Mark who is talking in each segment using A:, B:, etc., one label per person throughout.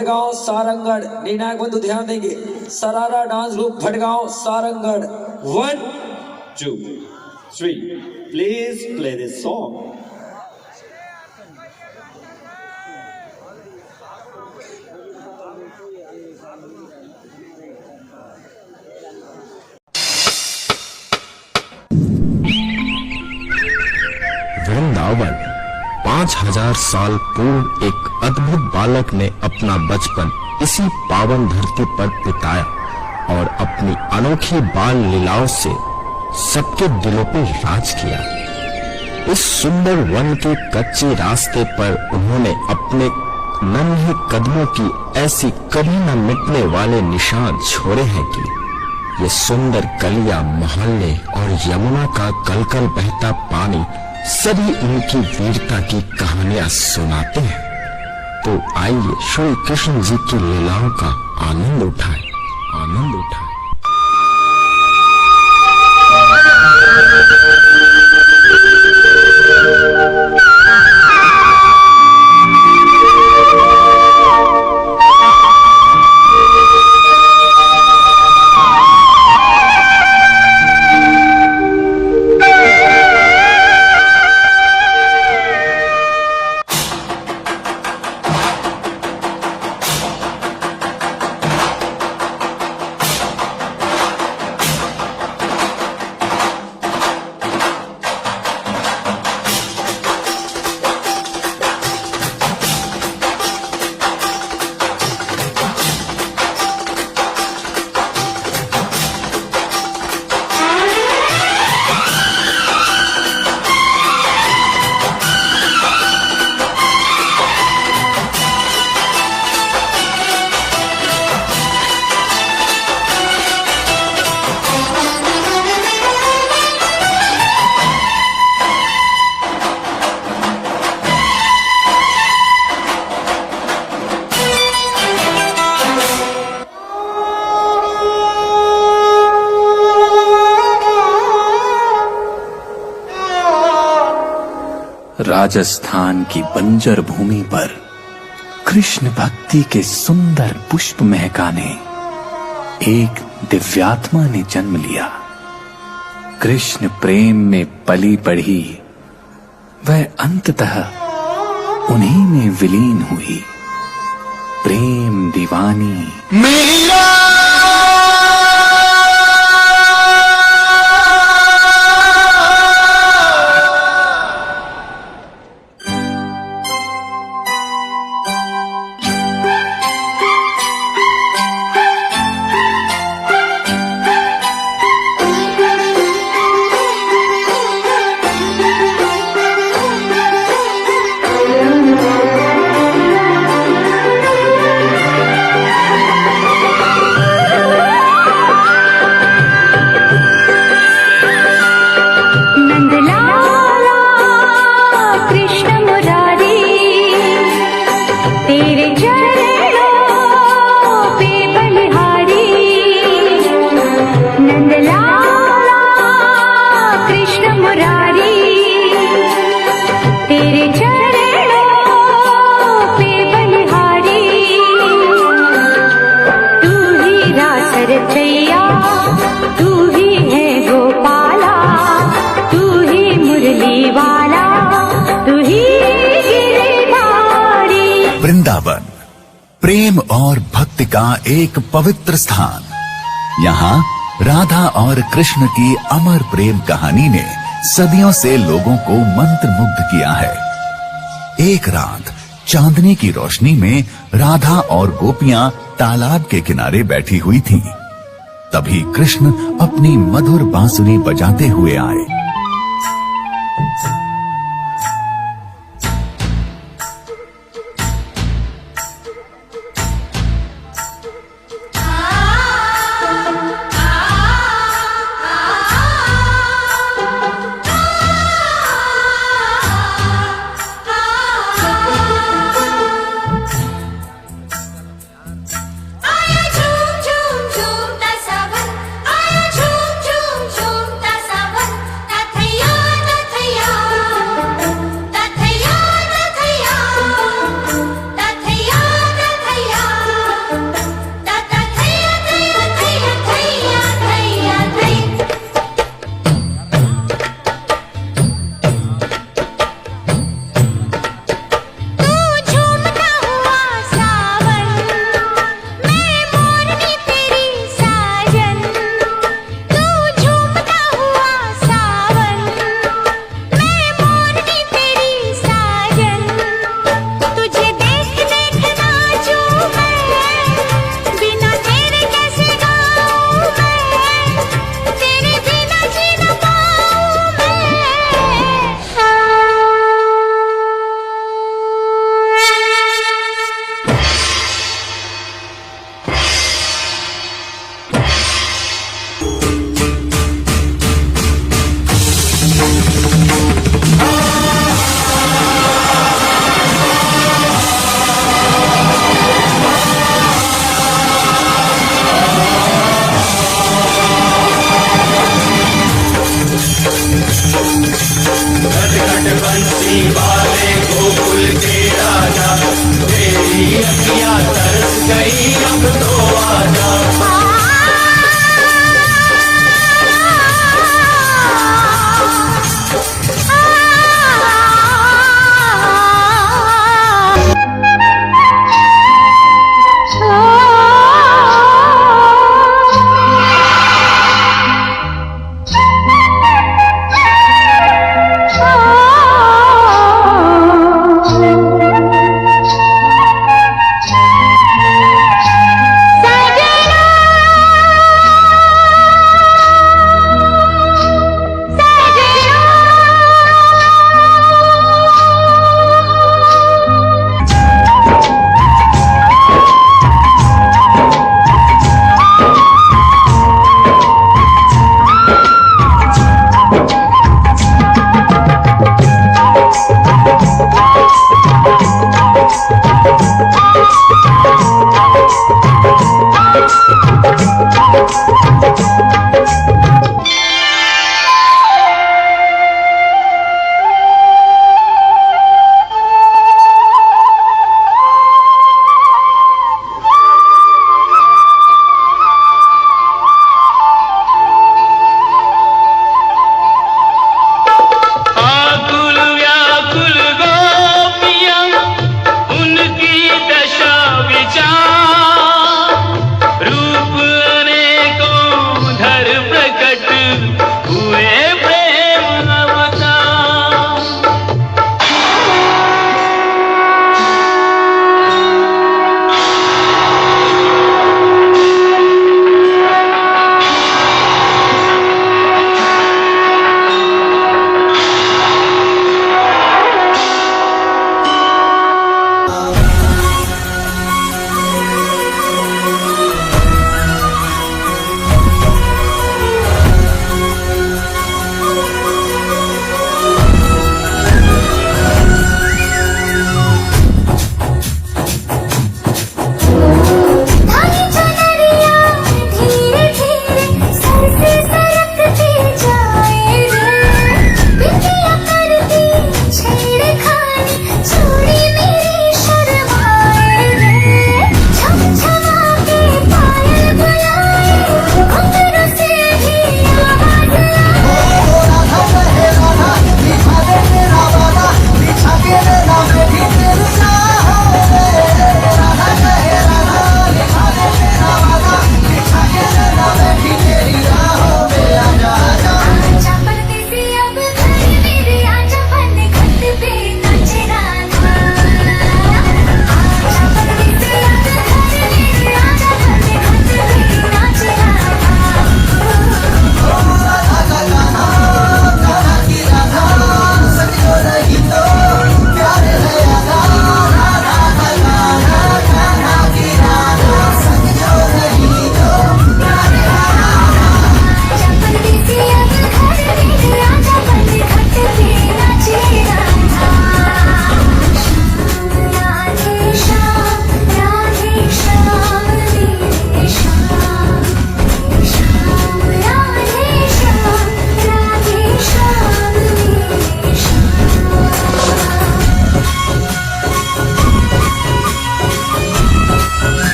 A: भटगांव सारंगढ़। निर्णायक बंधु ध्यान देंगे, सरारा dance group Bhatgaon Sarangarh. 1 2 3 please play this song.
B: Vrindavan 5000 साल पूर्व एक अद्भुत बालक ने अपना बचपन इसी पावन धरती पर बिताया और अपनी अनोखी बाल लीलाओं से सबके दिलों पर राज किया। इस सुंदर वन के कच्चे रास्ते पर उन्होंने अपने नन्हे कदमों की ऐसी कभी न मिटने वाले निशान छोड़े हैं कि ये सुंदर गलियां, मोहल्ले और यमुना का कलकल बहता पानी सभी उनकी वीरता की कहानियां सुनाते हैं। तो आइए श्री कृष्ण जी की लीलाओं का आनंद उठाएं, आनंद उठाएं।
C: राजस्थान की बंजर भूमि पर कृष्ण भक्ति के सुंदर पुष्प महकाने एक दिव्यात्मा ने जन्म लिया। कृष्ण प्रेम में पली बढ़ी, वह अंततः उन्हीं में विलीन हुई। प्रेम दीवानी मीरा।
D: वृंदावन प्रेम और भक्ति का एक पवित्र स्थान। यहाँ राधा और कृष्ण की अमर प्रेम कहानी ने सदियों से लोगों को मंत्रमुग्ध किया है। एक रात चांदनी की रोशनी में राधा और गोपियां तालाब के किनारे बैठी हुई थीं। तभी कृष्ण अपनी मधुर बांसुरी बजाते हुए आए।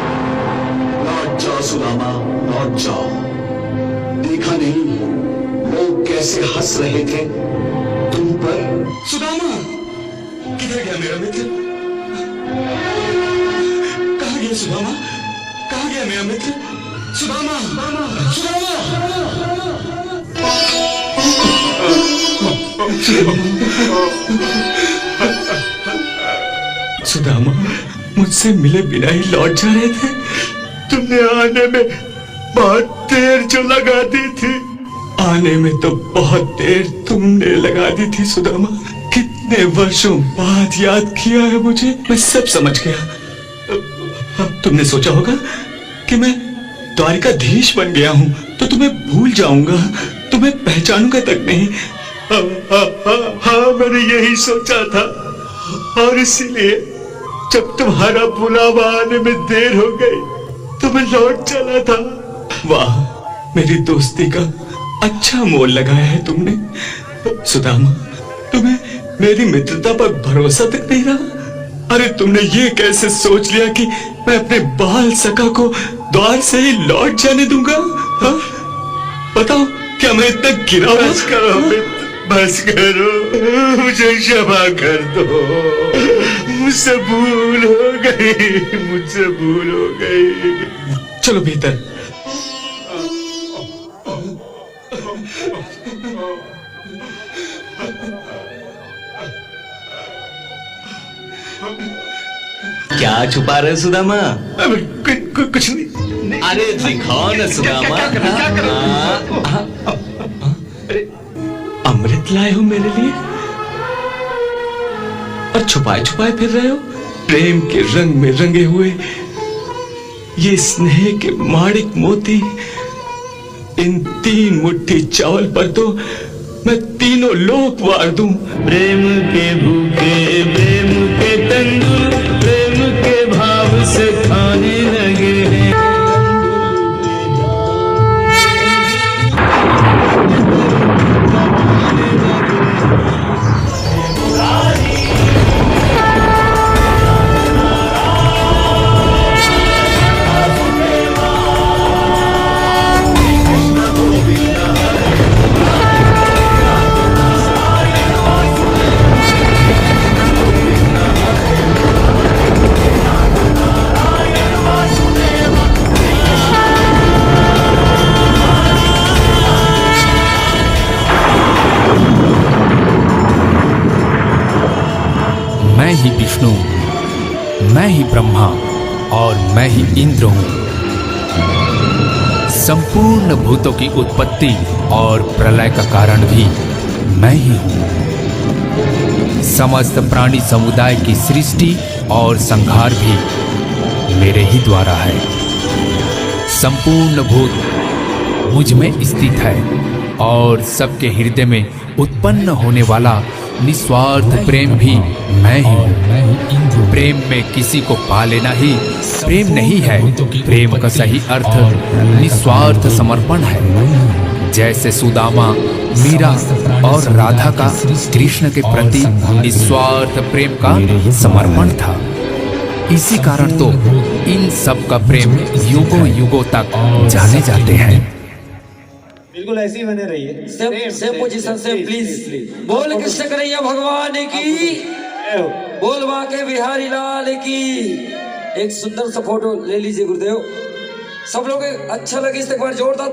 E: लौट जाओ सुदामा, लौट जाओ। देखा नहीं लोग कैसे हंस रहे थे तुम पर? सुदामा, किधर गया मेरा मित्र? कहाँ गया सुदामा? कहाँ गया मेरा मित्र? सुदामा, सुदामा, मुझसे मिले बिना ही लौट जा रहे थे। तुमने आने में बहुत देर जो लगा दी थी। आने में तो बहुत देर तुमने लगा दी थी सुदामा। कितने वर्षों बाद याद किया है मुझे, मैं सब समझ गया। अब तुमने सोचा होगा कि मैं द्वारिकाधीश बन गया हूँ तो तुम्हें भूल जाऊंगा, तुम्हें पहचानूंगा तक नहीं। हाँ, मैंने यही सोचा था और इसीलिए जब तुम्हारा बुलावा आने में देर हो गई तो मैं लौट चला था। वाह, मेरी दोस्ती का अच्छा मोल लगाया है तुमने सुदामा। तुम्हें मेरी मित्रता पर भरोसा तक नहीं रहा। अरे तुमने ये कैसे सोच लिया कि मैं अपने बाल सखा को द्वार से ही लौट जाने दूंगा? हा? बताओ, क्या मैं इतना गिरा? बस करो मित्र, बस करो, मुझे क्षमा कर दो। मुझसे भूल हो गई, मुझसे भूल हो गई। चलो भीतर।
F: क्या छुपा रहे सुदामा?
E: कुछ नहीं।
F: अरे दिखाओ ना सुदामा।
E: अमृत लाए हो मेरे लिए और छुपाए छुपाए फिर रहे हो। प्रेम के रंग में रंगे हुए ये स्नेह के माणिक मोती, इन 3 मुट्ठी चावल पर तो मैं तीनों लोक वार दूं।
F: प्रेम के भूखे, प्रेम के तंदूर, प्रेम के भाव से खाने लगे हैं।
C: मैं ही विष्णु, मैं ही ब्रह्मा और मैं ही इंद्र हूँ। संपूर्ण भूतों की उत्पत्ति और प्रलय का कारण भी मैं ही हूँ। समस्त प्राणी समुदाय की सृष्टि और संहार भी मेरे ही द्वारा है। संपूर्ण भूत मुझ में स्थित है और सबके हृदय में उत्पन्न होने वाला निस्वार्थ प्रेम भी मैं ही हूँ। प्रेम में किसी को पा लेना ही प्रेम नहीं है। प्रेम का सही अर्थ निस्वार्थ समर्पण है। जैसे सुदामा, मीरा और राधा का कृष्ण के प्रति निस्वार्थ प्रेम का समर्पण था। इसी कारण तो इन सब का प्रेम युगों युगों तक जाने जाते हैं।
G: बिल्कुल ऐसे ही बने रहिए।
A: सेम पोजीशन से प्लीज। बोल कृष्ण कन्हैया भगवान की, बोल बांके बिहारी लाल की। एक सुंदर सा फोटो ले लीजिए गुरुदेव। सब लोग अच्छा लगे इस एक बार जोरदार